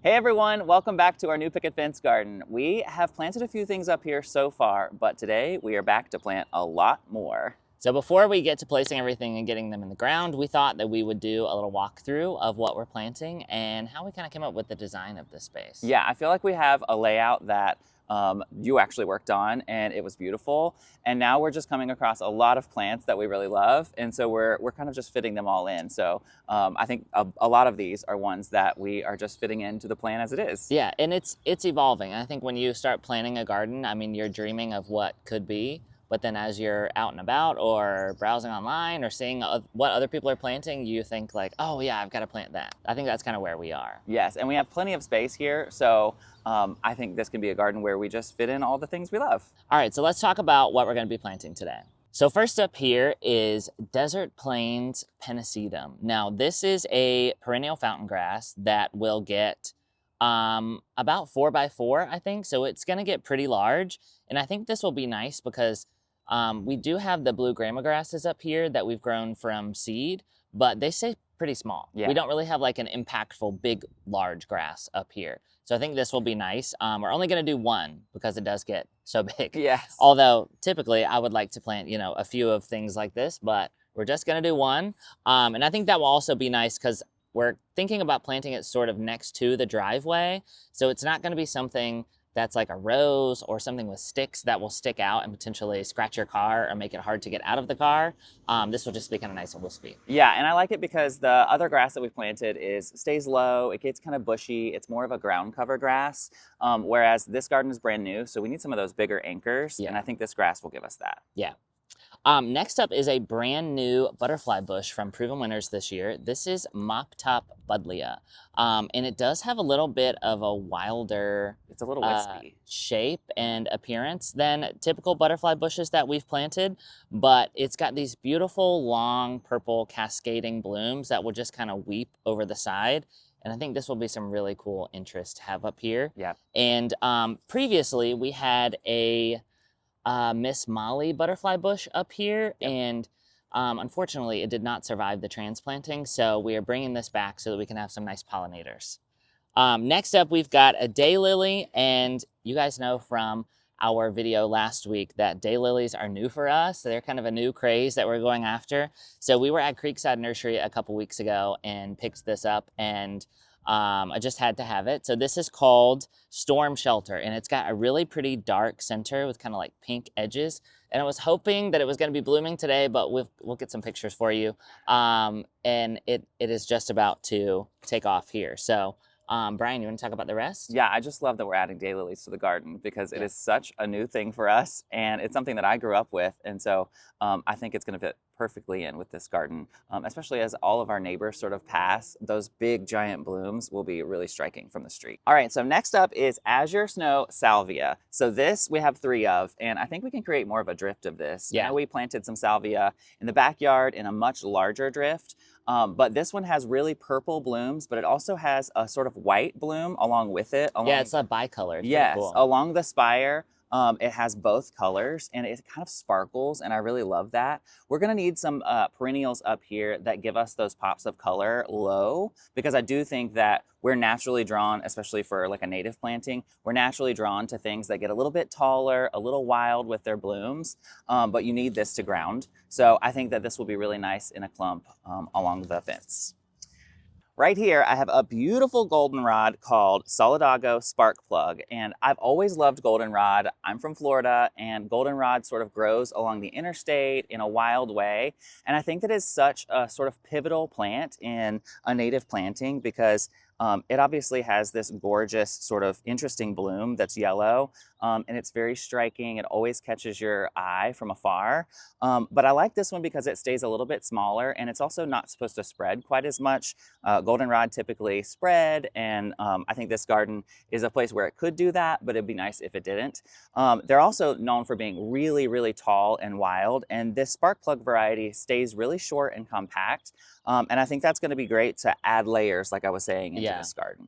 Hey everyone, welcome back to our new Picket fence garden. We have planted a few things up here so far, but today we are back to plant a lot more. So before we get to placing everything and getting them in the ground, we thought that we would do a little walkthrough of what we're planting and how we kind of came up with the design of this space. Yeah, I feel like we have a layout that you actually worked on and it was beautiful. And now we're just coming across a lot of plants that we really love. And so we're kind of just fitting them all in. So I think a lot of these are ones that we are just fitting into the plan as it is. Yeah, and it's evolving. I think when you start planning a garden, I mean, you're dreaming of what could be. But then as you're out and about or browsing online or seeing what other people are planting, you think like, oh yeah, I've got to plant that. I think that's kind of where we are. Yes, and we have plenty of space here. So I think this can be a garden where we just fit in all the things we love. All right, so let's talk about what we're going to be planting today. So first up here is Desert Plains Pennisetum. Now this is a perennial fountain grass that will get about 4 by 4, I think. So it's going to get pretty large. And I think this will be nice because we do have the blue grama grasses up here that we've grown from seed, but they stay pretty small. Yeah. We don't really have like an impactful big, large grass up here. So I think this will be nice. We're only going to do one because it does get so big. Yes. Although typically I would like to plant, you know, a few of things like this, but we're just going to do one. And I think that will also be nice because we're thinking about planting it sort of next to the driveway. So it's not going to be something that's like a rose or something with sticks that will stick out and potentially scratch your car or make it hard to get out of the car. This will just be kind of nice and wispy. Yeah, and I like it because the other grass that we planted stays low, it gets kind of bushy, it's more of a ground cover grass, whereas this garden is brand new, so we need some of those bigger anchors, and I think this grass will give us that. Yeah. Next up is a brand new butterfly bush from Proven Winners this year. This is Mop Top Buddleia. And it does have a little bit of a wilder It's a little wispy shape and appearance than typical butterfly bushes that we've planted, but it's got these beautiful long purple cascading blooms that will just kind of weep over the side. And I think this will be some really cool interest to have up here. Yeah. And previously we had a Miss Molly butterfly bush up here, and unfortunately it did not survive the transplanting, so we are bringing this back so that we can have some nice pollinators. Next up we've got a daylily, and you guys know from our video last week that daylilies are new for us. They're kind of a new craze that we're going after. So we were at Creekside Nursery a couple weeks ago and picked this up, and I just had to have it. So this is called Storm Shelter, and it's got a really pretty dark center with kind of like pink edges. And I was hoping that it was going to be blooming today, but we'll get some pictures for you. And it is just about to take off here. So Brian, you want to talk about the rest? Yeah, I just love that we're adding daylilies to the garden because it is such a new thing for us, and it's something that I grew up with, and so I think it's going to fit perfectly in with this garden, especially as all of our neighbors sort of pass. Those big giant blooms will be really striking from the street. All right, so next up is Azure Snow Salvia. So this we have 3 of, and I think we can create more of a drift of this. Yeah. You know, we planted some salvia in the backyard in a much larger drift, but this one has really purple blooms, but it also has a sort of white bloom along with it. Yeah, it's a bicolor. It's yes, cool. along the spire. It has both colors and it kind of sparkles, and I really love that. We're going to need some perennials up here that give us those pops of color low, because I do think that we're naturally drawn, especially for like a native planting, we're naturally drawn to things that get a little bit taller, a little wild with their blooms, but you need this to ground. So I think that this will be really nice in a clump along the fence. Right here, I have a beautiful goldenrod called Solidago Spark Plug, and I've always loved goldenrod. I'm from Florida, and goldenrod sort of grows along the interstate in a wild way, and I think that is such a sort of pivotal plant in a native planting because it obviously has this gorgeous sort of interesting bloom that's yellow, and it's very striking. It always catches your eye from afar. But I like this one because it stays a little bit smaller, and it's also not supposed to spread quite as much. Goldenrod typically spread, and I think this garden is a place where it could do that, but it'd be nice if it didn't. They're also known for being really, really tall and wild, and this spark plug variety stays really short and compact. And I think that's going to be great to add layers, like I was saying, into this garden.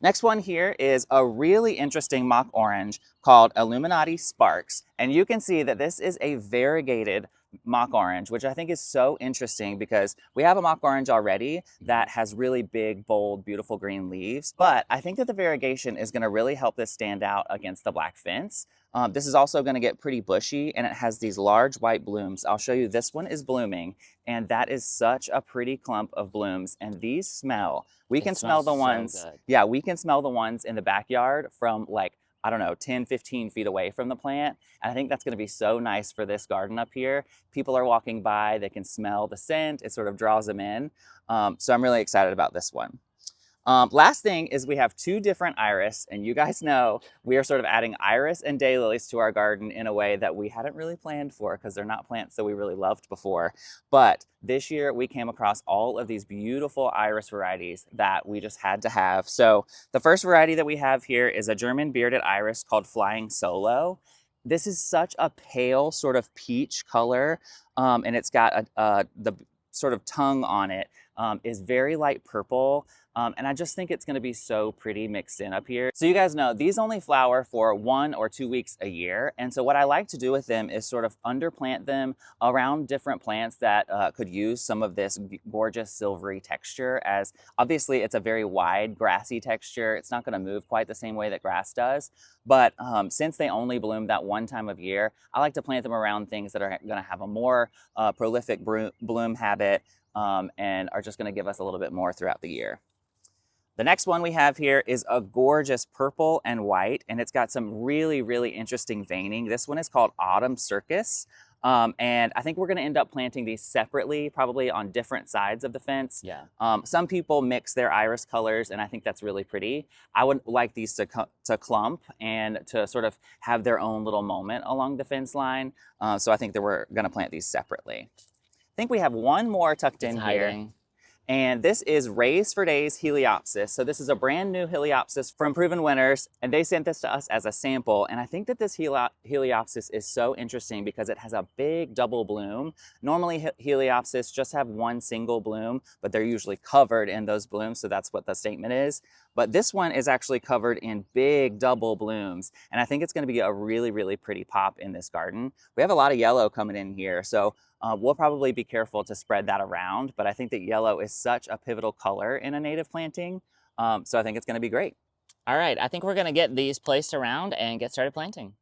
Next one here is a really interesting mock orange called Illuminati Sparks. And you can see that this is a variegated mock orange, which I think is so interesting because we have a mock orange already that has really big, bold, beautiful green leaves. But I think that the variegation is going to really help this stand out against the black fence. This is also going to get pretty bushy, and it has these large white blooms. I'll show you, this one is blooming, and that is such a pretty clump of blooms. And these smell. We can smell the ones, yeah, we can smell the ones in the backyard from like, I don't know, 10, 15 feet away from the plant. And I think that's gonna be so nice for this garden up here. People are walking by, they can smell the scent, it sort of draws them in. So I'm really excited about this one. Last thing is we have two different iris, and you guys know we are sort of adding iris and daylilies to our garden in a way that we hadn't really planned for because they're not plants that we really loved before. But this year we came across all of these beautiful iris varieties that we just had to have. So the first variety that we have here is a German bearded iris called Flying Solo. This is such a pale sort of peach color, and it's got the sort of tongue on it is very light purple. And I just think it's going to be so pretty mixed in up here. So you guys know these only flower for 1 or 2 weeks a year. And so what I like to do with them is sort of underplant them around different plants that could use some of this gorgeous silvery texture, as obviously it's a very wide grassy texture. It's not going to move quite the same way that grass does. But since they only bloom that one time of year, I like to plant them around things that are going to have a more prolific bloom habit and are just going to give us a little bit more throughout the year. The next one we have here is a gorgeous purple and white, and it's got some really, really interesting veining. This one is called Autumn Circus. And I think we're going to end up planting these separately, probably on different sides of the fence. Yeah. Some people mix their iris colors, and I think that's really pretty. I would like these to clump and to sort of have their own little moment along the fence line. So I think that we're going to plant these separately. I think we have one more tucked in here. And this is Raised for Days Heliopsis. So this is a brand new Heliopsis from Proven Winners, and they sent this to us as a sample. And I think that this Heliopsis is so interesting because it has a big double bloom. Normally Heliopsis just have one single bloom, but they're usually covered in those blooms, so that's what the statement is. But this one is actually covered in big double blooms, and I think it's gonna be a really, really pretty pop in this garden. We have a lot of yellow coming in here, so we'll probably be careful to spread that around, but I think that yellow is such a pivotal color in a native planting, so I think it's gonna be great. All right, I think we're gonna get these placed around and get started planting.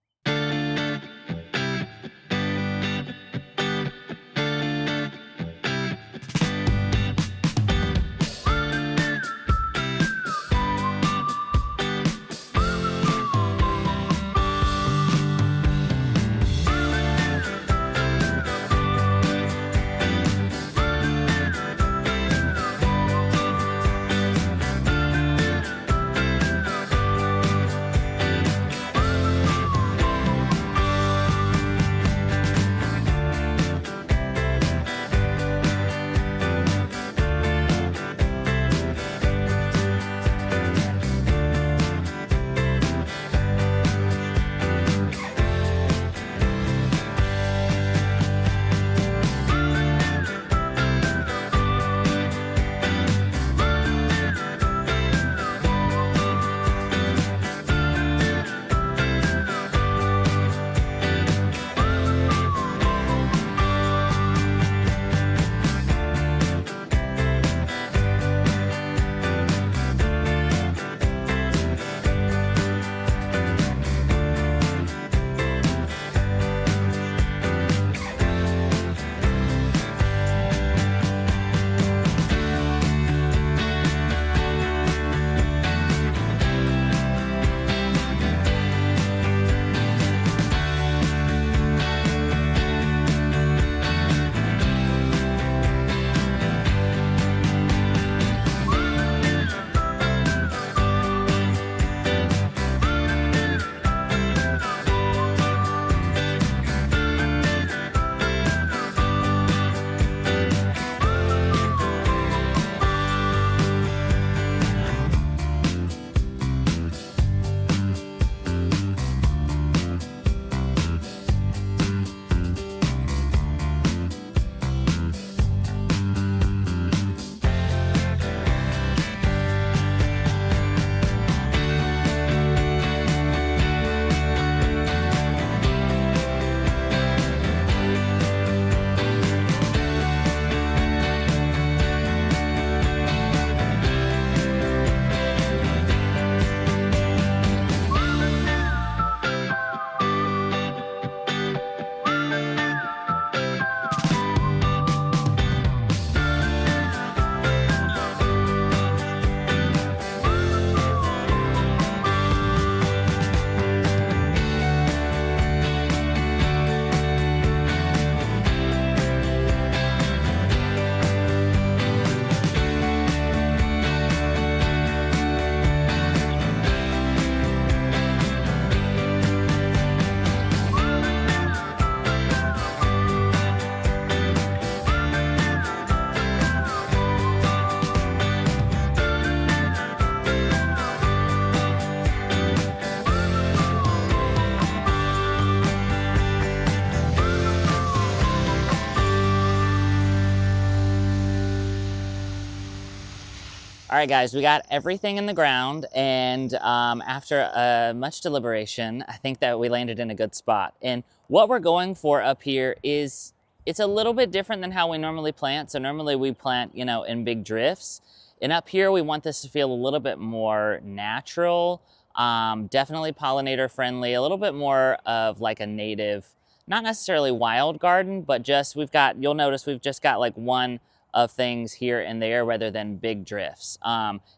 All right, guys, we got everything in the ground, and after much deliberation, I think that we landed in a good spot. And what we're going for up here is, it's a little bit different than how we normally plant. So normally we plant, you know, in big drifts. And up here, we want this to feel a little bit more natural, definitely pollinator friendly, a little bit more of like a native, not necessarily wild garden, but just you'll notice we've just got like one of things here and there rather than big drifts.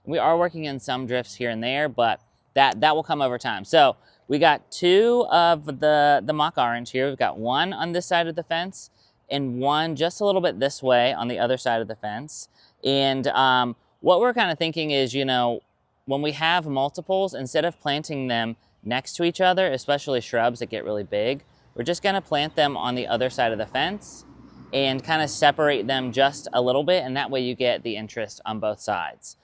We are working in some drifts here and there, but that will come over time. So we got two of the mock orange here. We've got one on this side of the fence and one just a little bit this way on the other side of the fence. And what we're kind of thinking is, you know, when we have multiples, instead of planting them next to each other, especially shrubs that get really big, we're just gonna plant them on the other side of the fence and kind of separate them just a little bit, and that way you get the interest on both sides.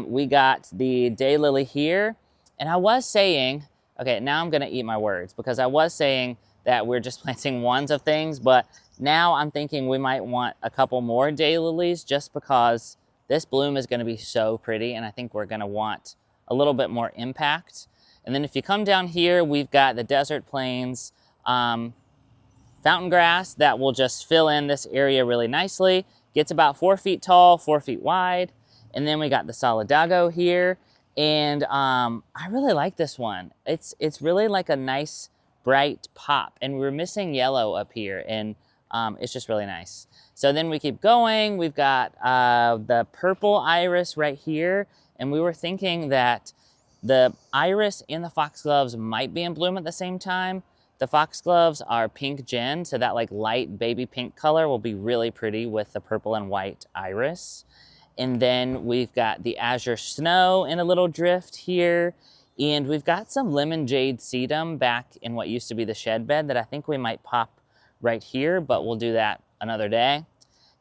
We got the daylily here, and I was saying, okay, now I'm gonna eat my words, because I was saying that we're just planting ones of things, but now I'm thinking we might want a couple more daylilies just because this bloom is gonna be so pretty, and I think we're gonna want a little bit more impact. And then if you come down here, we've got the desert plains, fountain grass that will just fill in this area really nicely. Gets about 4 feet tall, 4 feet wide. And then we got the solidago here. And I really like this one. It's really like a nice bright pop. And we're missing yellow up here, and it's just really nice. So then we keep going. We've got the purple iris right here. And we were thinking that the iris and the foxgloves might be in bloom at the same time. The foxgloves are pink gin, so that like light baby pink color will be really pretty with the purple and white iris. And then we've got the azure snow in a little drift here. And we've got some lemon jade sedum back in what used to be the shed bed that I think we might pop right here, but we'll do that another day.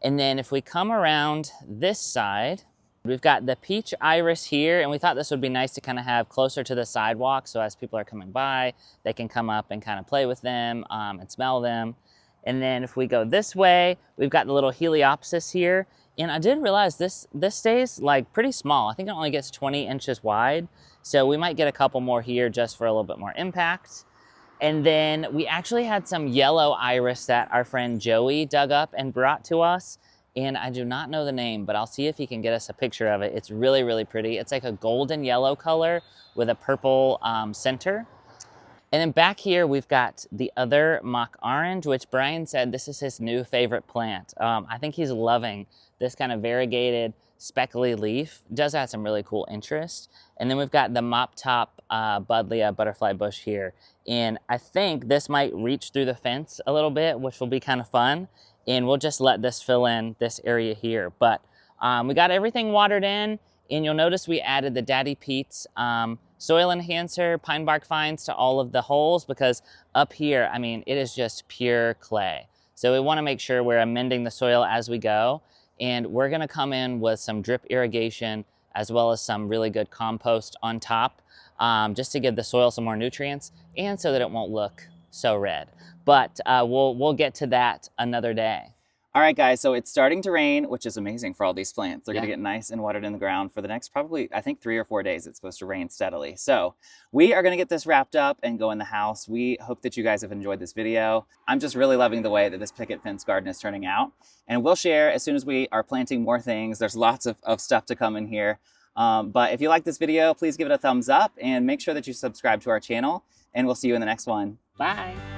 And then if we come around this side, we've got the peach iris here, and we thought this would be nice to kind of have closer to the sidewalk, so as people are coming by, they can come up and kind of play with them and smell them. And then if we go this way, we've got the little heliopsis here, and I did realize this stays like pretty small. I think it only gets 20 inches wide, so we might get a couple more here just for a little bit more impact. And then we actually had some yellow iris that our friend Joey dug up and brought to us. And I do not know the name, but I'll see if he can get us a picture of it. It's really, really pretty. It's like a golden yellow color with a purple center. And then back here, we've got the other mock orange, which Brian said this is his new favorite plant. I think he's loving this kind of variegated speckly leaf. It does have some really cool interest. And then we've got the mop top buddleia butterfly bush here. And I think this might reach through the fence a little bit, which will be kind of fun. And we'll just let this fill in this area here. But we got everything watered in, and you'll notice we added the Daddy Pete's soil enhancer, pine bark fines to all of the holes, because up here, I mean, it is just pure clay. So we wanna make sure we're amending the soil as we go, and we're gonna come in with some drip irrigation as well as some really good compost on top, just to give the soil some more nutrients and so that it won't look so red. But we'll get to that another day. All right, guys, so it's starting to rain, which is amazing for all these plants. They're Yeah. gonna get nice and watered in the ground for the next probably, I think, 3 or 4 days. It's supposed to rain steadily. So we are gonna get this wrapped up and go in the house. We hope that you guys have enjoyed this video. I'm just really loving the way that this picket fence garden is turning out. And we'll share as soon as we are planting more things. There's lots of stuff to come in here. But if you like this video, please give it a thumbs up and make sure that you subscribe to our channel. And we'll see you in the next one. Bye.